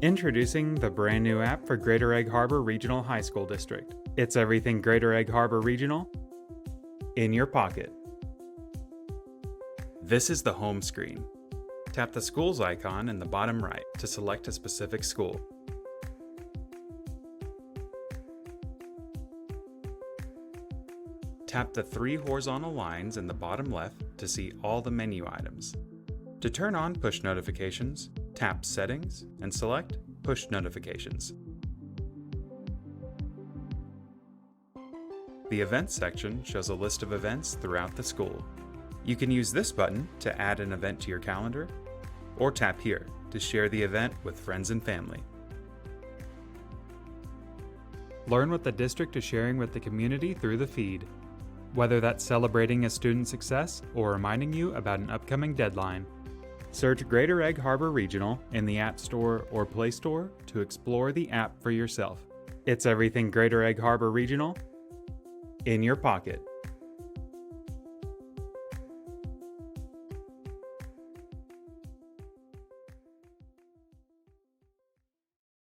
Introducing the brand new app for Greater Egg Harbor Regional High School District. It's everything Greater Egg Harbor Regional in your pocket. This is the home screen. Tap the schools icon in the bottom right to select a specific school. Tap the 3 horizontal lines in the bottom left to see all the menu items. To turn on push notifications, tap Settings and select Push Notifications. The Events section shows a list of events throughout the school. You can use this button to add an event to your calendar, or tap here to share the event with friends and family. Learn what the district is sharing with the community through the feed, whether that's celebrating a student success or reminding you about an upcoming deadline. Search Greater Egg Harbor Regional in the App Store or Play Store to explore the app for yourself. It's everything Greater Egg Harbor Regional in your pocket.